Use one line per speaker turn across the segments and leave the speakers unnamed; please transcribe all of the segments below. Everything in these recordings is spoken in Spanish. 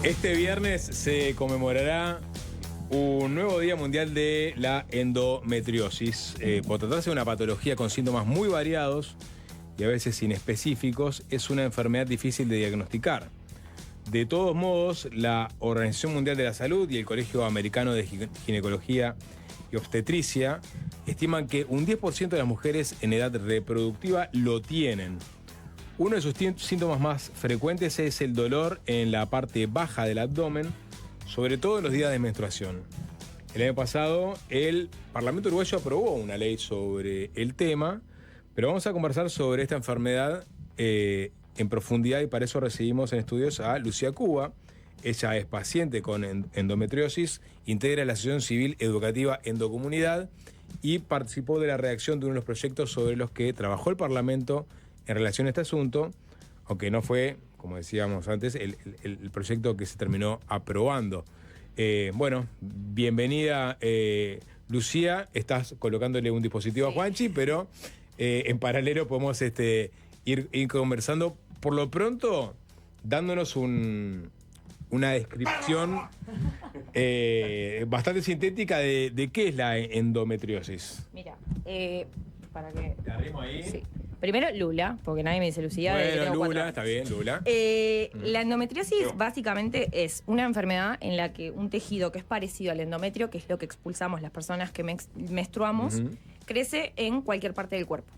Este viernes se conmemorará un nuevo Día Mundial de la Endometriosis. Por tratarse de una patología con síntomas muy variados y a veces inespecíficos, es una enfermedad difícil de diagnosticar. De todos modos, la Organización Mundial de la Salud y el Colegio Americano de Ginecología y Obstetricia estiman que un 10% de las mujeres en edad reproductiva lo tienen. Uno de sus síntomas más frecuentes es el dolor en la parte baja del abdomen, sobre todo en los días de menstruación. El año pasado, el Parlamento uruguayo aprobó una ley sobre el tema, pero vamos a conversar sobre esta enfermedad en profundidad y para eso recibimos en estudios a Lucía Cuba. Ella es paciente con endometriosis, integra la Asociación Civil Educativa Endocomunidad y participó de la redacción de uno de los proyectos sobre los que trabajó el Parlamento en relación a este asunto, aunque no fue, como decíamos antes, el proyecto que se terminó aprobando. Bueno, bienvenida Lucía, estás colocándole un dispositivo a Juanchi, pero en paralelo podemos ir conversando, por lo pronto dándonos una descripción bastante sintética de qué es la endometriosis.
Mira, para que...
¿Te arrimo ahí?
Sí. Primero, Lula, porque nadie me dice Lucía.
Bueno, Lula, está bien, Lula.
La endometriosis básicamente es una enfermedad en la que un tejido que es parecido al endometrio, que es lo que expulsamos las personas que menstruamos, crece en cualquier parte del cuerpo.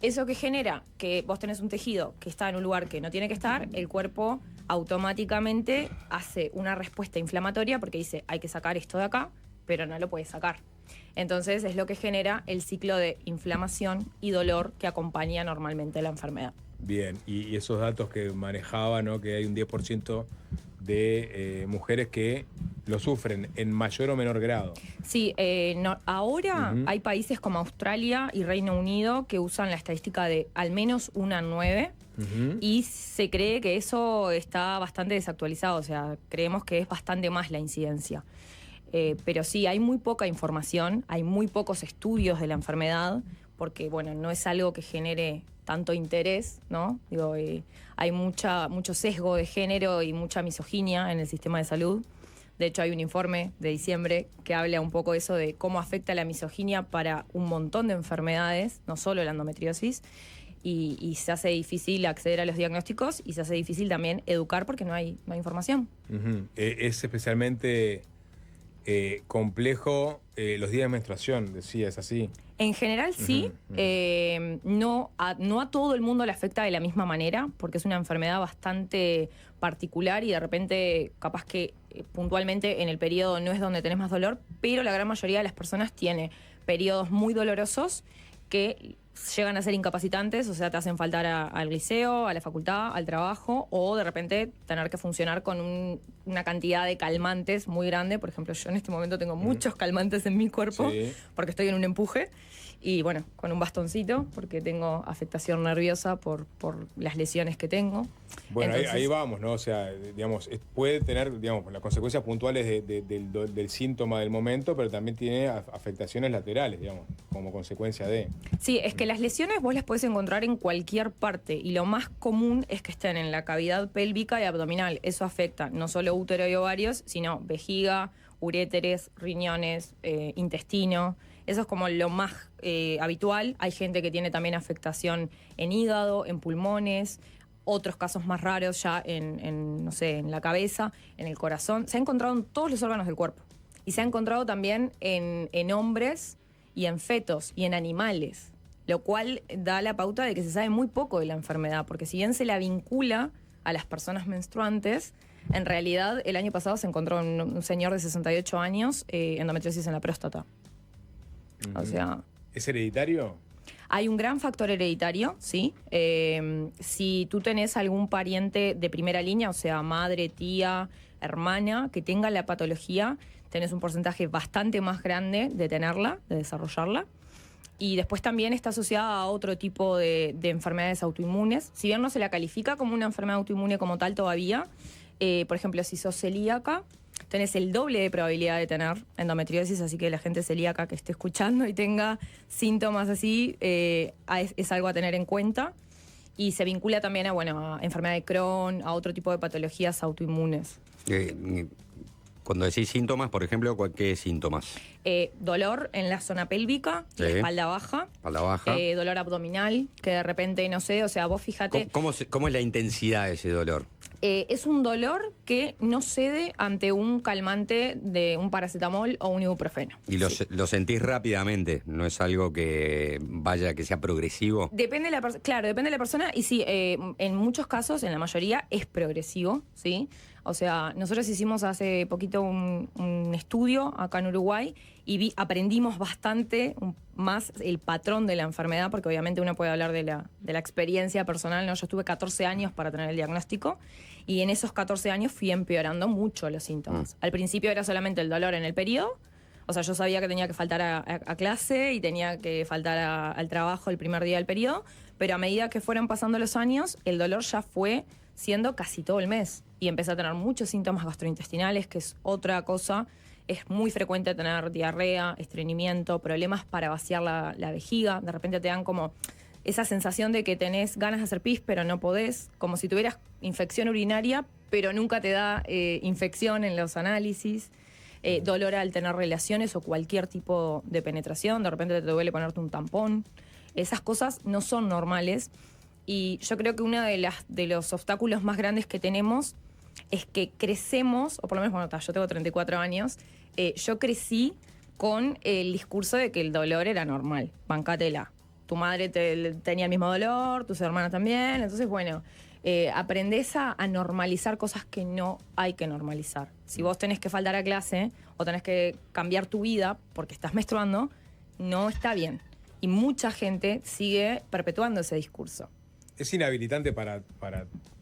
Eso que genera que vos tenés un tejido que está en un lugar que no tiene que estar, el cuerpo automáticamente hace una respuesta inflamatoria porque dice, hay que sacar esto de acá, pero no lo puede sacar. Entonces es lo que genera el ciclo de inflamación y dolor que acompaña normalmente la enfermedad.
Bien, y esos datos que manejaba, ¿no? Que hay un 10% de mujeres que lo sufren en mayor o menor grado.
Sí, ahora hay países como Australia y Reino Unido que usan la estadística de al menos 1 en 9 y se cree que eso está bastante desactualizado, o sea, creemos que es bastante más la incidencia. Pero sí, hay muy poca información, hay muy pocos estudios de la enfermedad, porque bueno, no es algo que genere tanto interés, ¿no? Digo, hay mucho sesgo de género y mucha misoginia en el sistema de salud. De hecho, hay un informe de diciembre que habla un poco de eso, de cómo afecta la misoginia para un montón de enfermedades, no solo la endometriosis, y se hace difícil acceder a los diagnósticos y se hace difícil también educar porque no hay información.
Es especialmente complejo los días de menstruación, decías así.
En general sí, no a todo el mundo le afecta de la misma manera, porque es una enfermedad bastante particular y de repente capaz que puntualmente en el periodo no es donde tenés más dolor, pero la gran mayoría de las personas tiene periodos muy dolorosos que llegan a ser incapacitantes, o sea, te hacen faltar al liceo, a la facultad, al trabajo, o de repente tener que funcionar con una cantidad de calmantes muy grande. Por ejemplo, yo en este momento tengo muchos calmantes en mi cuerpo porque estoy en un empuje y bueno, con un bastoncito porque tengo afectación nerviosa por las lesiones que tengo.
Bueno,
entonces,
ahí vamos, ¿no? O sea, digamos, puede tener, digamos, las consecuencias puntuales del síntoma del momento, pero también tiene afectaciones laterales, digamos, como consecuencia de...
Sí, es que las lesiones vos las podés encontrar en cualquier parte y lo más común es que estén en la cavidad pélvica y abdominal. Eso afecta no solo útero y ovarios, sino vejiga, uréteres, riñones, intestino. Eso es como lo más habitual. Hay gente que tiene también afectación en hígado, en pulmones, otros casos más raros ya no sé, en la cabeza, en el corazón. Se ha encontrado en todos los órganos del cuerpo. Y se ha encontrado también en hombres y en fetos y en animales, lo cual da la pauta de que se sabe muy poco de la enfermedad, porque si bien se la vincula a las personas menstruantes, en realidad el año pasado se encontró un señor de 68 años endometriosis en la próstata. O sea...
¿Es hereditario?
Hay un gran factor hereditario, sí. Si tú tenés algún pariente de primera línea, o sea, madre, tía, hermana, que tenga la patología, tenés un porcentaje bastante más grande de tenerla, de desarrollarla. Y después también está asociada a otro tipo de enfermedades autoinmunes. Si bien no se la califica como una enfermedad autoinmune como tal todavía, por ejemplo, si sos celíaca, tenés el doble de probabilidad de tener endometriosis, así que la gente celíaca que esté escuchando y tenga síntomas así, es algo a tener en cuenta. Y se vincula también a, bueno, a enfermedad de Crohn, a otro tipo de patologías autoinmunes.
Cuando decís síntomas, por ejemplo, ¿qué síntomas?
Dolor en la zona pélvica,
Sí.
la espalda baja.
Espalda baja.
Dolor abdominal, que de repente, no sé, o sea, vos fíjate...
¿Cómo es la intensidad de ese dolor?
Es un dolor que no cede ante un calmante de un paracetamol o un ibuprofeno.
Y lo sentís rápidamente, no es algo que sea progresivo.
Depende de claro, depende de la persona y sí, en muchos casos, en la mayoría, es progresivo, ¿sí? O sea, nosotros hicimos hace poquito un estudio acá en Uruguay y aprendimos bastante más el patrón de la enfermedad, porque obviamente uno puede hablar de la experiencia personal, ¿no? Yo estuve 14 años para tener el diagnóstico y en esos 14 años fui empeorando mucho los síntomas. Al principio era solamente el dolor en el periodo, o sea, yo sabía que tenía que faltar a clase y tenía que faltar al trabajo el primer día del periodo, pero a medida que fueron pasando los años, el dolor ya fue siendo casi todo el mes. Y empecé a tener muchos síntomas gastrointestinales, que es otra cosa. Es muy frecuente tener diarrea, estreñimiento, problemas para vaciar la vejiga. De repente te dan como esa sensación de que tenés ganas de hacer pis, pero no podés. Como si tuvieras infección urinaria, pero nunca te da infección en los análisis. Dolor al tener relaciones o cualquier tipo de penetración. De repente te duele ponerte un tampón. Esas cosas no son normales. Y yo creo que uno de los obstáculos más grandes que tenemos es que crecemos, o por lo menos, bueno, yo tengo 34 años, yo crecí con el discurso de que el dolor era normal, bancátela. Tu madre tenía el mismo dolor, tus hermanas también, entonces, bueno, aprendés a normalizar cosas que no hay que normalizar. Si vos tenés que faltar a clase o tenés que cambiar tu vida porque estás menstruando, no está bien. Y mucha gente sigue perpetuando ese discurso.
¿Es inhabilitante para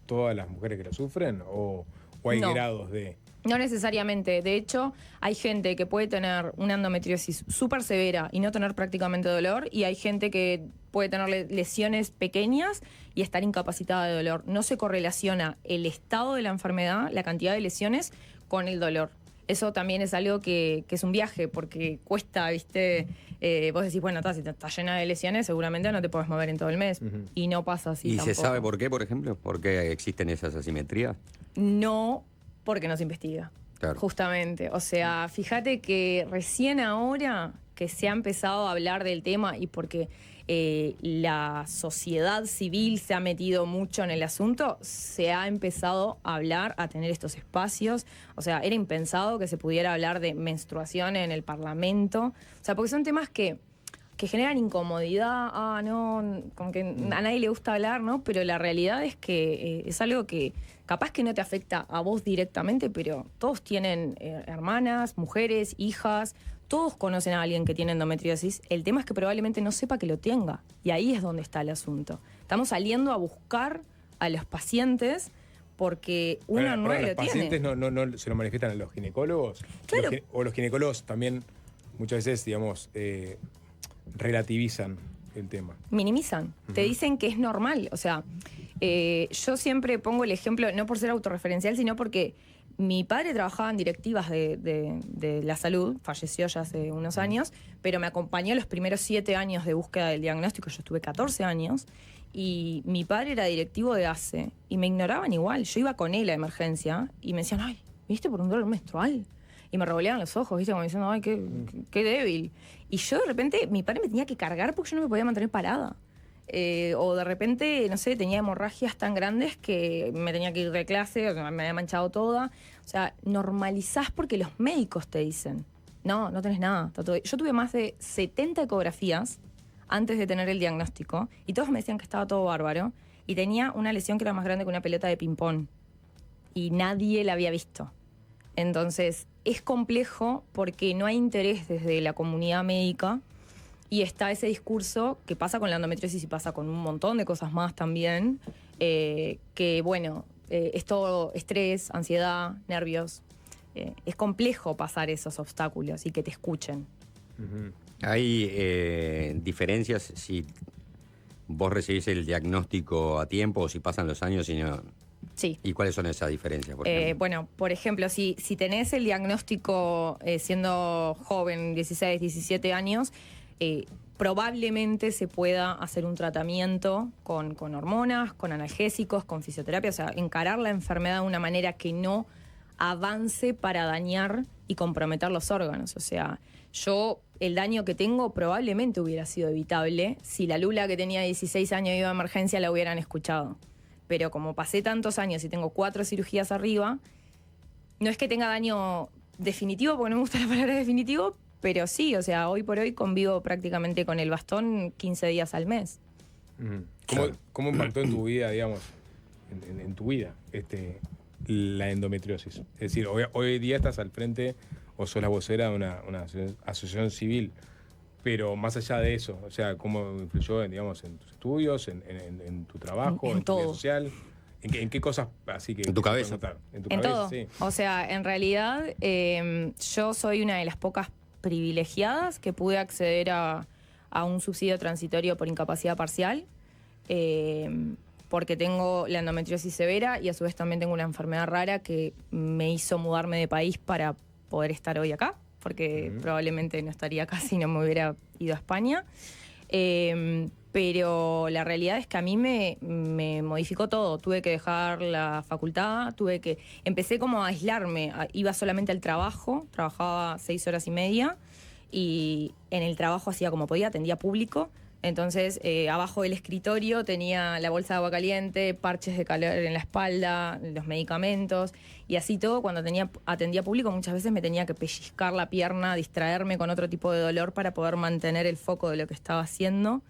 todas las mujeres que lo sufren o hay grados de...?
No necesariamente. De hecho, hay gente que puede tener una endometriosis súper severa y no tener prácticamente dolor, y hay gente que puede tener lesiones pequeñas y estar incapacitada de dolor. No se correlaciona el estado de la enfermedad, la cantidad de lesiones, con el dolor. Eso también es algo que es un viaje, porque cuesta, ¿viste? Vos decís, bueno, si estás llena de lesiones, seguramente no te podés mover en todo el mes. Y no pasa así
¿Y
tampoco.
se sabe por qué, por ejemplo? ¿Por qué existen esas asimetrías?
No, porque no se investiga.
Claro.
Justamente. O sea, fíjate que recién ahora que se ha empezado a hablar del tema y porque la sociedad civil se ha metido mucho en el asunto, se ha empezado a hablar, a tener estos espacios. O sea, era impensado que se pudiera hablar de menstruación en el Parlamento. O sea, porque son temas que generan incomodidad. No, como que a nadie le gusta hablar, ¿no? Pero la realidad es que es algo que capaz que no te afecta a vos directamente, pero todos tienen hermanas, mujeres, hijas. Todos conocen a alguien que tiene endometriosis. El tema es que probablemente no sepa que lo tenga. Y ahí es donde está el asunto. Estamos saliendo a buscar a los pacientes porque uno no lo tiene.
¿Los pacientes no se lo manifiestan a los ginecólogos?
Claro.
O los ginecólogos también muchas veces, digamos, relativizan el tema.
Minimizan. Te dicen que es normal. O sea, yo siempre pongo el ejemplo, no por ser autorreferencial, sino porque mi padre trabajaba en directivas de la salud, falleció ya hace unos años, pero me acompañó los primeros 7 años de búsqueda del diagnóstico. Yo estuve 14 años y mi padre era directivo de ACE y me ignoraban igual. Yo iba con él a emergencia y me decían, ay, ¿viste por un dolor menstrual? Y me revoleaban los ojos, ¿viste? Como diciendo, ay, qué débil. Y yo de repente, mi padre me tenía que cargar porque yo no me podía mantener parada. O de repente, no sé, tenía hemorragias tan grandes que me tenía que ir de clase, me había manchado toda. O sea, normalizás porque los médicos te dicen, no tenés nada. Está todo. Yo tuve más de 70 ecografías antes de tener el diagnóstico y todos me decían que estaba todo bárbaro. Y tenía una lesión que era más grande que una pelota de ping-pong. Y nadie la había visto. Entonces, es complejo porque no hay interés desde la comunidad médica. Y está ese discurso que pasa con la endometriosis y pasa con un montón de cosas más también, que bueno, es todo estrés, ansiedad, nervios. Es complejo pasar esos obstáculos y que te escuchen.
¿Hay diferencias si vos recibís el diagnóstico a tiempo o si pasan los años y no?
Sí.
¿Y cuáles son esas diferencias? Por ejemplo?
Bueno, por ejemplo, si tenés el diagnóstico siendo joven, 16, 17 años, probablemente se pueda hacer un tratamiento con hormonas, con analgésicos, con fisioterapia, o sea, encarar la enfermedad de una manera que no avance para dañar y comprometer los órganos. O sea, el daño que tengo probablemente hubiera sido evitable si la Lula que tenía 16 años iba a emergencia la hubieran escuchado. Pero como pasé tantos años y tengo 4 cirugías arriba, no es que tenga daño definitivo, porque no me gusta la palabra definitivo, pero sí, o sea, hoy por hoy convivo prácticamente con el bastón 15 días al mes.
¿Cómo impactó en tu vida, digamos, en tu vida, la endometriosis? Es decir, hoy día estás al frente o sos la vocera de una asociación civil, pero más allá de eso, o sea, ¿cómo influyó, digamos, en tus estudios, en tu trabajo, en tu vida social? ¿En qué cosas así que...
En tu cabeza.
En tu
En
cabeza,
todo.
sí.
O sea, en realidad yo soy una de las pocas privilegiadas que pude acceder a un subsidio transitorio por incapacidad parcial, porque tengo la endometriosis severa y a su vez también tengo una enfermedad rara que me hizo mudarme de país para poder estar hoy acá, porque probablemente no estaría acá si no me hubiera ido a España. Pero la realidad es que a mí me modificó todo. Tuve que dejar la facultad, empecé como a aislarme. Iba solamente al trabajo, trabajaba 6 horas y media y en el trabajo hacía como podía, atendía público. Entonces, abajo del escritorio tenía la bolsa de agua caliente, parches de calor en la espalda, los medicamentos y así todo. Cuando atendía público muchas veces me tenía que pellizcar la pierna, distraerme con otro tipo de dolor para poder mantener el foco de lo que estaba haciendo.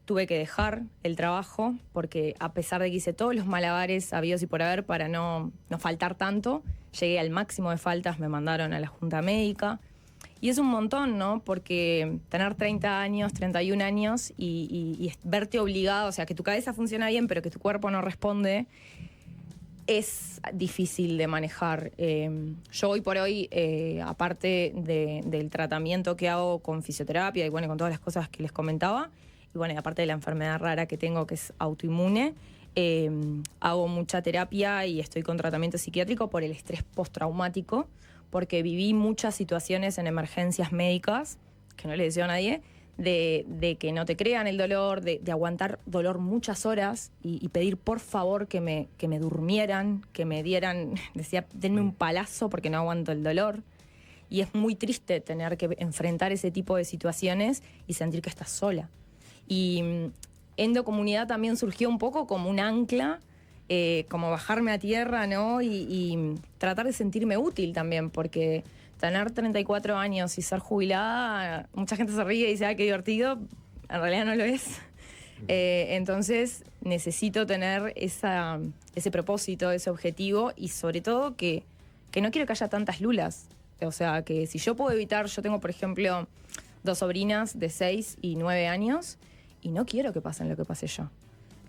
Tuve que dejar el trabajo porque a pesar de que hice todos los malabares habidos y por haber para no faltar tanto, llegué al máximo de faltas, me mandaron a la junta médica. Y es un montón, ¿no? Porque tener 30 años, 31 años y verte obligado, o sea, que tu cabeza funciona bien, pero que tu cuerpo no responde, es difícil de manejar. Yo hoy por hoy, aparte del tratamiento que hago con fisioterapia y bueno, con todas las cosas que les comentaba, y bueno, y aparte de la enfermedad rara que tengo, que es autoinmune, hago mucha terapia y estoy con tratamiento psiquiátrico por el estrés postraumático, porque viví muchas situaciones en emergencias médicas, que no le deseo a nadie, de que no te crean el dolor, de aguantar dolor muchas horas y pedir por favor que me durmieran, que me dieran, decía, denme un palazo porque no aguanto el dolor. Y es muy triste tener que enfrentar ese tipo de situaciones y sentir que estás sola. Y Endocomunidad también surgió un poco como un ancla, como bajarme a tierra, ¿no? Y tratar de sentirme útil también, porque tener 34 años y ser jubilada, mucha gente se ríe y dice, ¡ay, qué divertido! En realidad no lo es. Entonces necesito tener ese propósito, ese objetivo y sobre todo que no quiero que haya tantas lulas. O sea, que si yo puedo evitar, yo tengo, por ejemplo, 2 sobrinas de 6 y 9 años y no quiero que pasen lo que pasé yo.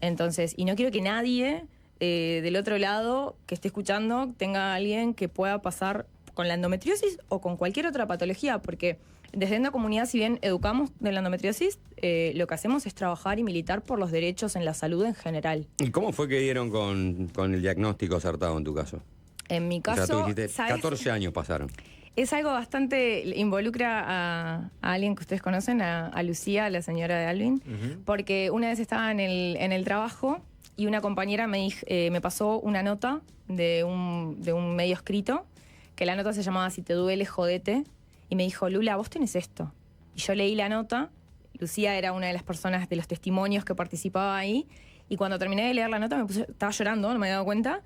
Entonces, y no quiero que nadie del otro lado que esté escuchando tenga a alguien que pueda pasar con la endometriosis o con cualquier otra patología, porque desde Endocomunidad, si bien educamos de la endometriosis, lo que hacemos es trabajar y militar por los derechos en la salud en general.
¿Y cómo fue que dieron con el diagnóstico acertado en tu caso?
En mi caso,
O sea, tú dijiste,
¿sabes?
14 años pasaron.
Es algo bastante, involucra a alguien que ustedes conocen, a Lucía, la señora de Alvin, porque una vez estaba en el trabajo y una compañera me pasó una nota de un medio escrito, que la nota se llamaba Si te duele, jodete, y me dijo, Lula, vos tenés esto. Y yo leí la nota, Lucía era una de las personas de los testimonios que participaba ahí, y cuando terminé de leer la nota estaba llorando, no me había dado cuenta,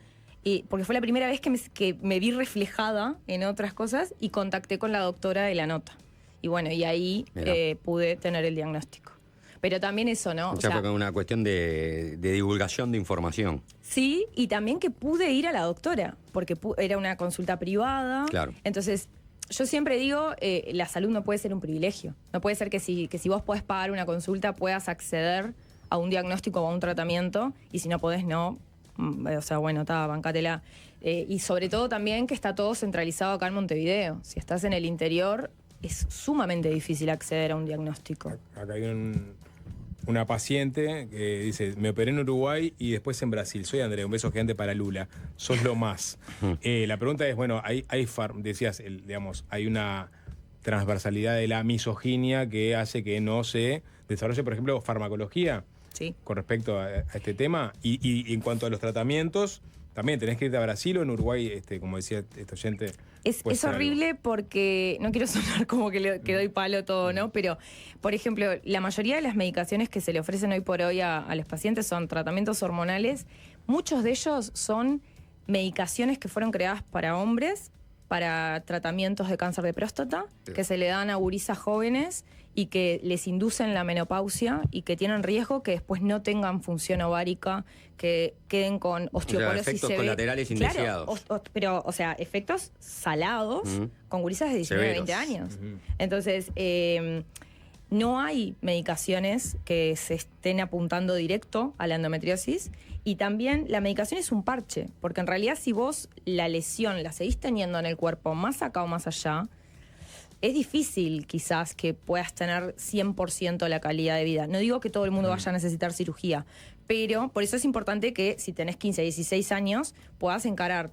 porque fue la primera vez que me vi reflejada en otras cosas y contacté con la doctora de la nota. Y bueno, y ahí pude tener el diagnóstico. Pero también eso, ¿no?
O sea, fue una cuestión de divulgación de información.
Sí, y también que pude ir a la doctora, porque era una consulta privada.
Claro.
Entonces, yo siempre digo, la salud no puede ser un privilegio. No puede ser que si vos podés pagar una consulta puedas acceder a un diagnóstico o a un tratamiento, y si no podés, no. O sea, bueno, bancátela. Y sobre todo también que está todo centralizado acá en Montevideo. Si estás en el interior, es sumamente difícil acceder a un diagnóstico.
Acá hay una paciente que dice, me operé en Uruguay y después en Brasil. Soy Andrea, un beso gigante para Lula. Sos lo más. La pregunta es, bueno, decías, digamos, hay una transversalidad de la misoginia que hace que no se desarrolle, por ejemplo, farmacología
Sí.
con respecto a este tema. Y en cuanto a los tratamientos, también tenés que irte a Brasil o en Uruguay, como decía este oyente.
Es
puede ser
horrible porque, no quiero sonar como que doy palo todo, ¿no? Pero, por ejemplo, la mayoría de las medicaciones que se le ofrecen hoy por hoy a los pacientes son tratamientos hormonales. Muchos de ellos son medicaciones que fueron creadas para hombres, para tratamientos de cáncer de próstata,
Sí.
que se le dan a gurisas jóvenes y que les inducen la menopausia y que tienen riesgo que después no tengan función ovárica, que queden con osteoporosis
efectos
severa.
colaterales indeseados.
Claro, pero, o sea, efectos salados con gurisas de 19,
Severos.
20 años. Entonces, no hay medicaciones que se estén apuntando directo a la endometriosis y también la medicación es un parche, porque en realidad si vos la lesión la seguís teniendo en el cuerpo más acá o más allá, es difícil quizás que puedas tener 100% la calidad de vida. No digo que todo el mundo vaya a necesitar cirugía, pero por eso es importante que si tenés 15, 16 años puedas encarar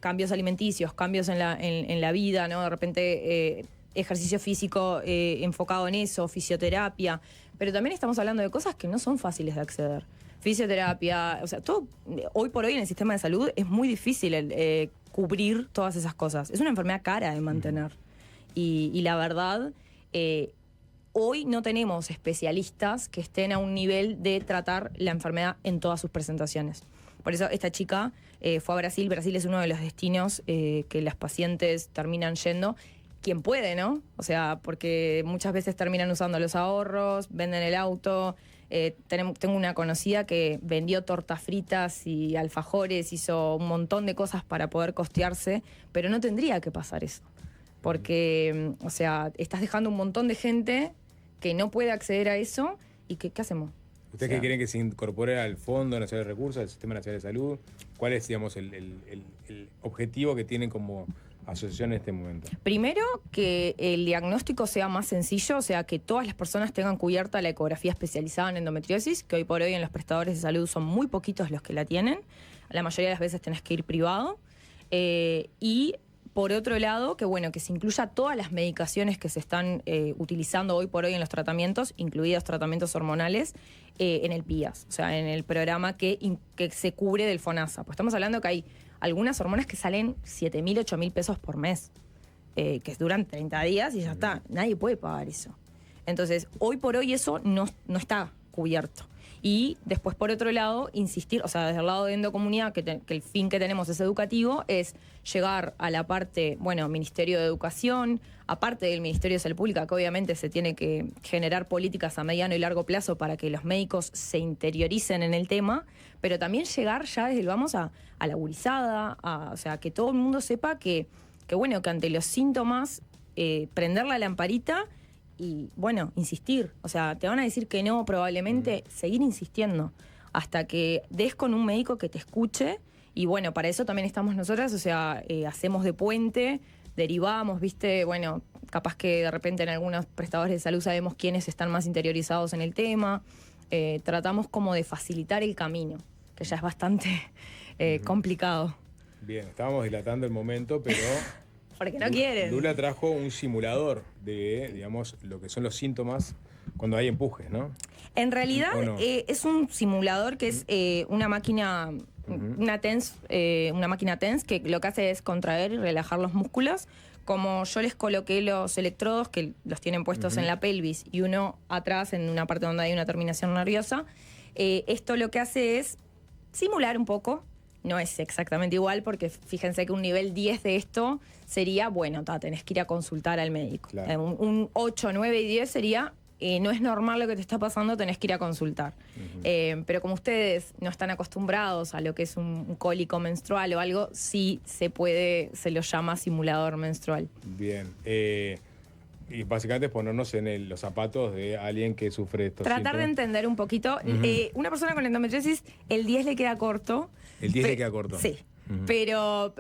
cambios alimenticios, cambios en la vida, ¿no? De repente ejercicio físico enfocado en eso, fisioterapia, pero también estamos hablando de cosas que no son fáciles de acceder. Fisioterapia, o sea, todo hoy por hoy en el sistema de salud es muy difícil cubrir todas esas cosas. Es una enfermedad cara de mantener. Y la verdad, hoy no tenemos especialistas que estén a un nivel de tratar la enfermedad en todas sus presentaciones. Por eso esta chica fue a Brasil. Brasil es uno de los destinos que las pacientes terminan yendo. Quien puede, ¿no? O sea, porque muchas veces terminan usando los ahorros, venden el auto. Tengo una conocida que vendió tortas fritas y alfajores, hizo un montón de cosas para poder costearse, pero no tendría que pasar eso. Porque, o sea, estás dejando un montón de gente que no puede acceder a eso y ¿qué hacemos?
¿Ustedes qué quieren que se incorpore al Fondo Nacional de Recursos, al Sistema Nacional de Salud? ¿Cuál es, digamos, el objetivo que tienen como asociación en este momento?
Primero, que el diagnóstico sea más sencillo, o sea, que todas las personas tengan cubierta la ecografía especializada en endometriosis, que hoy por hoy en los prestadores de salud son muy poquitos los que la tienen. La mayoría de las veces tenés que ir privado. Y por otro lado, que bueno, que se incluya todas las medicaciones que se están utilizando hoy por hoy en los tratamientos, incluidos tratamientos hormonales, en el PIAS, o sea, en el programa que se cubre del FONASA. Pues estamos hablando que hay algunas hormonas que salen 7.000, 8.000 pesos por mes, que duran 30 días y ya está. Nadie puede pagar eso. Entonces, hoy por hoy eso no está cubierto. Y después, por otro lado, insistir, o sea, desde el lado de endocomunidad, que el fin que tenemos es educativo, es llegar a la parte, bueno, Ministerio de Educación, aparte del Ministerio de Salud Pública, que obviamente se tiene que generar políticas a mediano y largo plazo para que los médicos se interioricen en el tema, pero también llegar ya desde el vamos a la gurizada, o sea, que todo el mundo sepa que bueno, que ante los síntomas, prender la lamparita y, bueno, insistir. O sea, te van a decir que no, probablemente, seguir insistiendo hasta que des con un médico que te escuche. Y, bueno, para eso también estamos nosotras, o sea, hacemos de puente, derivamos, ¿viste? Bueno, capaz que de repente en algunos prestadores de salud sabemos quiénes están más interiorizados en el tema. Tratamos como de facilitar el camino, que ya es bastante complicado.
Bien, estábamos dilatando el momento, pero...
Porque no quieren.
Lula trajo un simulador de, digamos, lo que son los síntomas cuando hay empujes, ¿no?
En realidad
¿O no?
es un simulador que es una máquina, una máquina TENS que lo que hace es contraer y relajar los músculos. Como yo les coloqué los electrodos que los tienen puestos en la pelvis y uno atrás en una parte donde hay una terminación nerviosa, esto lo que hace es simular un poco. No es exactamente igual porque fíjense que un nivel 10 de esto sería, bueno, tenés que ir a consultar al médico.
Claro.
Un 8, 9 y 10 sería, no es normal lo que te está pasando, tenés que ir a consultar. Pero como ustedes no están acostumbrados a lo que es un cólico menstrual o algo, sí se lo llama simulador menstrual.
Bien. Y básicamente es ponernos en los zapatos de alguien que sufre estos
Tratar de
síntomas.
entender un poquito. Una persona con endometriosis, el 10 le queda corto.
El 10 le queda corto.
Sí. Pero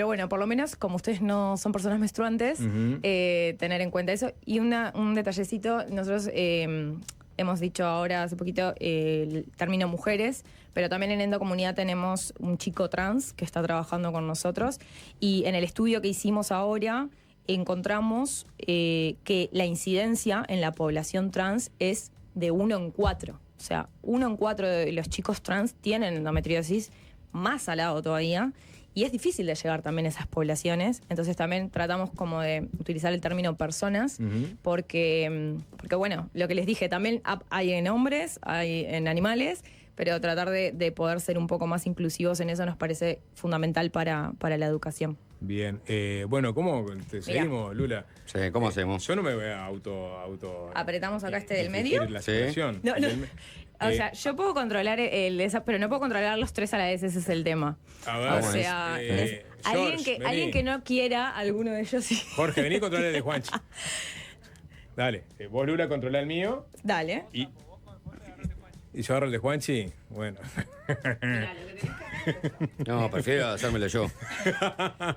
bueno, por lo menos como ustedes no son personas menstruantes, tener en cuenta eso. Y un detallecito, nosotros hemos dicho ahora hace poquito el término mujeres, pero también en endocomunidad tenemos un chico trans que está trabajando con nosotros y en el estudio que hicimos ahora encontramos que la incidencia en la población trans es de 1 en 4. O sea, 1 en 4 de los chicos trans tienen endometriosis, más al lado todavía, y es difícil de llegar también a esas poblaciones. Entonces también tratamos como de utilizar el término personas, porque bueno, lo que les dije, también hay en hombres, hay en animales, pero tratar de poder ser un poco más inclusivos en eso nos parece fundamental para la educación.
Bien. Bueno, ¿cómo te seguimos, Lula?
Sí, ¿cómo hacemos?
Yo no me voy a auto
Apretamos acá este del
infligir
medio.
la
Sí.
situación.
No. O sea, yo puedo controlar pero no puedo controlar los 3 a la vez, ese es el tema.
A ver,
O sea,
George, vení.
alguien que no quiera, alguno de ellos sí.
Jorge, vení a controlar el de Juanchi. Dale. Vos, Lula, controla el mío.
Dale.
Y yo agarro el de Juanchi. Bueno.
No, prefiero hacérmelo yo.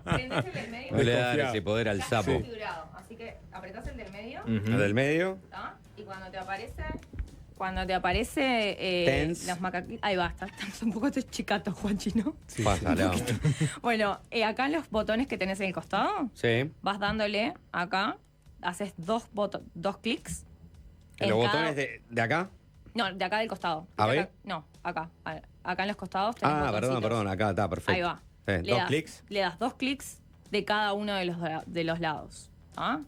Prendés el del medio.
No le dar
Desconfiado.
ese poder al
Está
sapo.
configurado, así que apretás el del medio,
¿El del medio?
¿tá? Y cuando te aparece
Tense.
los macaquitos, ahí va, estamos un poco chicatos, Juanchi, ¿no?
Pásalo.
Bueno, acá en los botones que tenés en el costado,
Sí.
vas dándole acá, haces dos clics.
¿En los
cada-
botones de acá?
No, de acá del costado.
¿A
De
ver?
acá- No, acá. Acá en los costados tenés
Ah,
botoncitos.
perdón, acá está, perfecto.
Ahí va.
Sí,
Le
dos
das-
clics.
Le das 2 clics de cada uno de los lados. ¿Ah?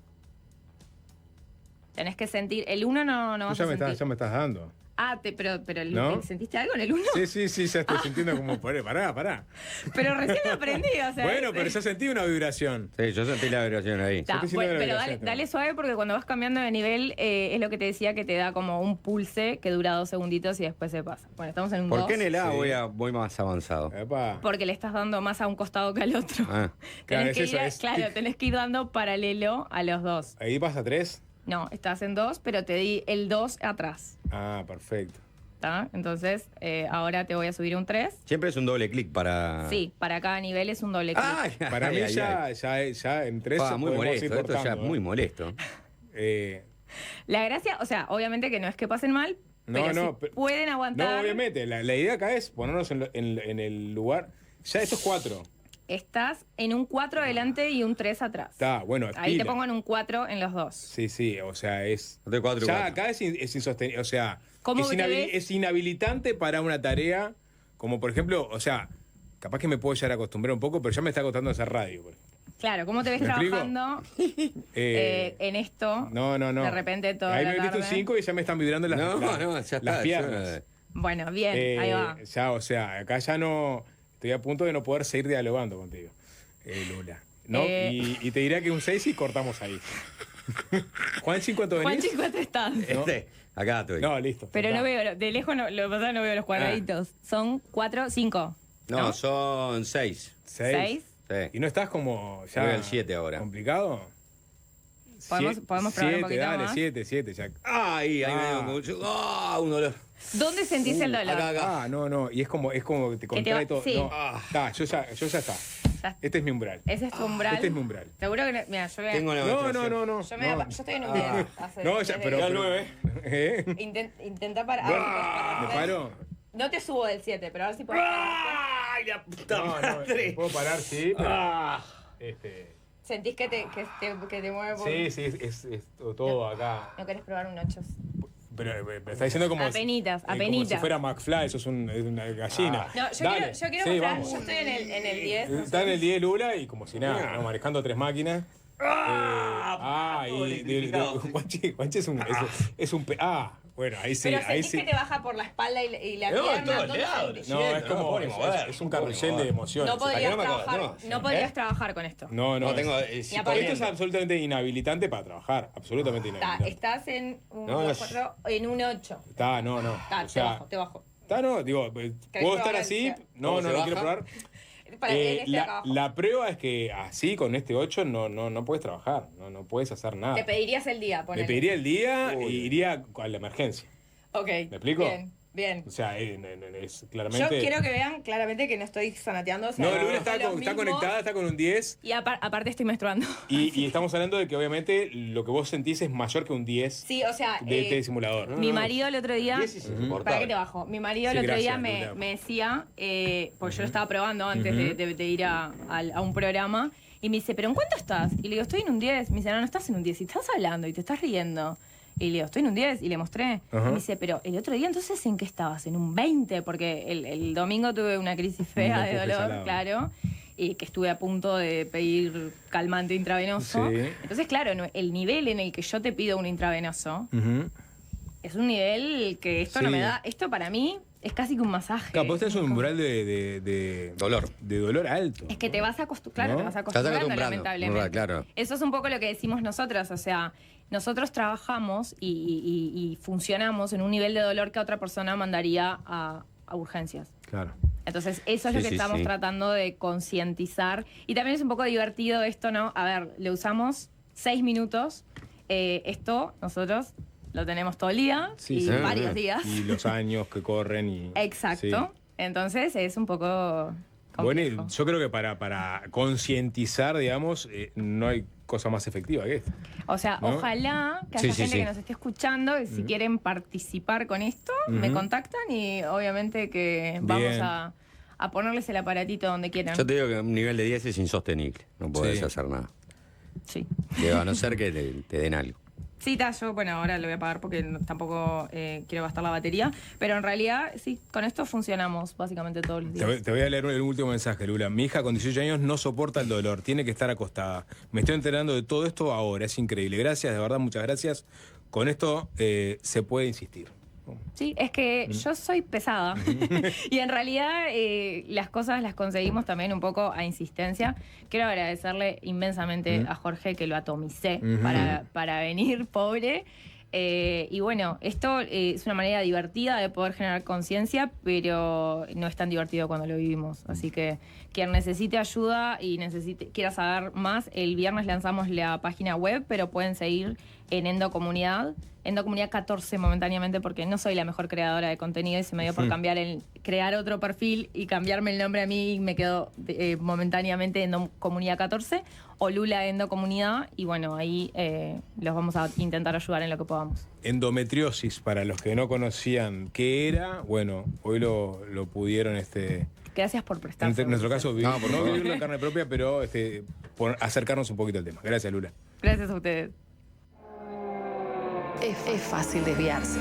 Tenés que sentir. El 1 no
Tú
vas a sentir.
ya me estás dando.
Ah, pero
¿No?
¿sentiste algo en el 1?
Sí, ya estoy sintiendo como. Pará.
Pero recién lo aprendí, o sea.
Bueno, pero ya sentí una vibración.
Sí, yo sentí la vibración ahí.
Está,
estoy sintiendo
bueno,
la
pero
vibración
dale suave porque cuando vas cambiando de nivel es lo que te decía que te da como un pulse que dura 2 segunditos y después se pasa. Bueno, estamos en un 2.
¿Por qué en el A
Sí.
voy más avanzado?
Epa.
Porque le estás dando más a un costado que al otro.
Ah.
Claro,
Tenés que
es eso,
ir,
es-
claro, tenés que ir dando paralelo a los dos.
Ahí pasa 3.
No, estás en 2, pero te di el 2 atrás.
Ah, perfecto.
¿Está? Entonces, ahora te voy a subir un 3.
Siempre es un doble clic para.
Sí, para cada nivel es un doble clic.
Ay,
Para mí
ay, ay.
ya en 3
Muy molesto, esto ya es muy molesto.
La gracia, o sea, obviamente que no es que pasen mal,
No,
pero
no,
si
pero-
pueden aguantar.
No, obviamente, la idea acá es ponernos en el lugar. Ya estos 4.
Estás en un 4 adelante y un 3 atrás.
Está, bueno,
Ahí te
pila.
pongo en un 4 en los dos.
Sí, o sea, es.
De 4 y
Ya
4.
acá es insostenible. O sea,
¿Cómo
es,
te ves?
es inhabilitante para una tarea, como por ejemplo, o sea, capaz que me puedo llegar a acostumbrar un poco, pero ya me está costando hacer radio. por ejemplo.
Claro, ¿cómo te ves
¿Me explico?
trabajando en esto?
No.
De repente toda
Ahí
la
me metiste un
tarde.
5 y ya me están vibrando las,
No,
las-
no, ya está.
las piernas.
Bueno, bien, ahí va.
Ya, o sea, acá ya no. Estoy a punto de no poder seguir dialogando contigo, Lula. ¿No? Y te diría que un 6 y cortamos ahí. Juanchi, ¿cuánto venís?
Juanchi, ¿cuánto estás?
Acá estoy.
No, listo.
Pero
está.
no veo, de lejos no, lo que pasa es que no veo los cuadraditos. Son 4, 5.
No, son 6.
6.
Sí.
¿Y no estás como ya
Voy al 7 ahora.
complicado?
¿Podemos probar un poquito
dale,
más?
7 ya.
Ahí me dio mucho. ¡Ah! Un dolor.
¿Dónde sentís el dolor?
acá.
No. Y es como que te contrae
va-
todo.
sí.
No, está, yo ya está.
Ya-
Este es mi umbral.
Ese es tu umbral.
Este es mi umbral.
Seguro que no, mira, yo voy a-
Tengo la
No.
Yo, yo estoy en un 10.
No, ya, pero.
Ya el
pero-
9.
¿Eh?
Intenta parar.
¿Me paro?
No te subo del 7, pero a ver si puedes parar.
¡Ay, la puta
No,
madre!
puedo parar, sí, pero.
Ah.
¿Sentís que te mueve por...?
Sí, es todo acá.
¿No querés probar un 8?
Pero me está diciendo como.
Apenitas,
como si
apenitas.
fuera McFly, eso es una gallina.
No, yo
Dale.
quiero
Sí,
mostrar,
vamos.
yo estoy en el 10. no
Está
sé.
en el 10 Lula y como si nada, ¿no? Manejando 3 máquinas. Juanchi es un. Bueno, ahí sí,
Pero
ahí
sentís
sí.
que te baja por la espalda y la
No,
pierna.
en todos
¿dónde
lados,
sentís?
No, es como. Es un carrusel de emociones.
No podrías
no me acuerdo,
trabajar,
no.
no podrías trabajar con esto.
No,
No tengo.
Y aparte-
Esto es absolutamente inhabilitante para trabajar. Absolutamente inhabilitante.
Estás en un
No,
4, en un 8.
Está, no.
Está,
O sea,
te bajo.
está, no, digo, puedo estar
probar
así.
el-
No,
¿Cómo
no,
se
no
baja?
quiero probar.
Para en este de acá abajo.
La prueba es que así, con este 8, no puedes trabajar. No puedes hacer nada.
Te pedirías el día,
Me
ponele.
pediría el día
Uy.
y iría a la emergencia.
Ok.
¿Me explico?
Bien.
O sea, es
Yo
claramente.
quiero que vean claramente que no estoy sanateando. O sea,
No, Lula
son los
está
mismos.
conectada, está con un 10.
Y aparte estoy menstruando.
Y estamos hablando de que obviamente lo que vos sentís es mayor que un 10
Sí, o sea,
de este simulador.
mi marido el otro día...
10 es
¿Para
insoportable.
qué te bajo? Mi marido
Sí,
el otro día
gracias, Lula.
me decía, porque yo lo estaba probando antes de ir a un programa, Y me dice, ¿pero en cuánto estás? Y le digo, estoy en un 10. Me dice, no estás en un 10. Si estás hablando y te estás riendo. Y le digo, estoy en un 10. Y le mostré.
Ajá.
Y me dice, pero el otro día, entonces, ¿en qué estabas? ¿En un 20? Porque el domingo tuve una crisis fea de
empuje
dolor,
salado.
claro. Y que estuve a punto de pedir calmante intravenoso.
Sí.
Entonces, claro, el nivel en el que yo te pido un intravenoso
Ujú.
es un nivel que esto no
Sí.
me da. Esto para mí es casi que un masaje.
Claro, vos tenés un
Como-
umbral de
Dolor.
de dolor alto.
Es que te vas claro,
¿No?
te vas
Estás
acostumbrando,
acostumbrando,
lamentablemente.
claro.
Eso es un poco lo que decimos nosotros, o sea, nosotros trabajamos y funcionamos en un nivel de dolor que otra persona mandaría a urgencias.
Claro.
Entonces, eso es lo
Sí,
que
sí,
estamos
sí.
tratando de concientizar. Y también es un poco divertido esto, ¿no? A ver, le usamos 6 minutos. Esto nosotros lo tenemos todo el día
Sí,
y
sí.
varios días.
Y los años que corren y.
Exacto. Entonces, es un poco
Bueno,
complejo.
y yo creo que para concientizar, digamos, no hay cosa más efectiva que esta.
O sea,
¿No?
ojalá que
Sí,
haya
sí,
gente
sí.
que nos esté escuchando y si quieren participar con esto, me
Ujú.
contactan y obviamente que vamos
Bien.
a ponerles el aparatito donde quieran.
Yo te digo que un nivel de 10 es insostenible. No podés
Sí.
hacer nada.
Sí.
Digo, a no ser que te den algo.
Sí, yo, bueno, ahora lo voy a apagar porque tampoco quiero gastar la batería, pero en realidad, sí, con esto funcionamos básicamente todos los días.
Te voy a leer el último mensaje, Lula. Mi hija con 18 años no soporta el dolor, tiene que estar acostada. Me estoy enterando de todo esto ahora, es increíble. Gracias, de verdad, muchas gracias. Con esto se puede insistir.
Sí, es que yo soy pesada y en realidad las cosas las conseguimos también un poco a insistencia. Quiero agradecerle inmensamente a Jorge que lo atomicé para venir, pobre. Y bueno, esto es una manera divertida de poder generar conciencia, pero no es tan divertido cuando lo vivimos. Así que quien necesite ayuda y quiera saber más, el viernes lanzamos la página web, pero pueden seguir en Endocomunidad 14 momentáneamente, porque no soy la mejor creadora de contenido y se me dio por crear otro perfil y cambiarme el nombre a mí y me quedo momentáneamente Endocomunidad 14 o Lula Endocomunidad y bueno, ahí los vamos a intentar ayudar en lo que podamos.
Endometriosis, para los que no conocían qué era, bueno, hoy lo pudieron,
Gracias por prestarse.
en nuestro caso,
No, por favor.
vivirlo en carne propia, pero por acercarnos un poquito al tema. Gracias, Lula.
Gracias a ustedes.
Es fácil desviarse.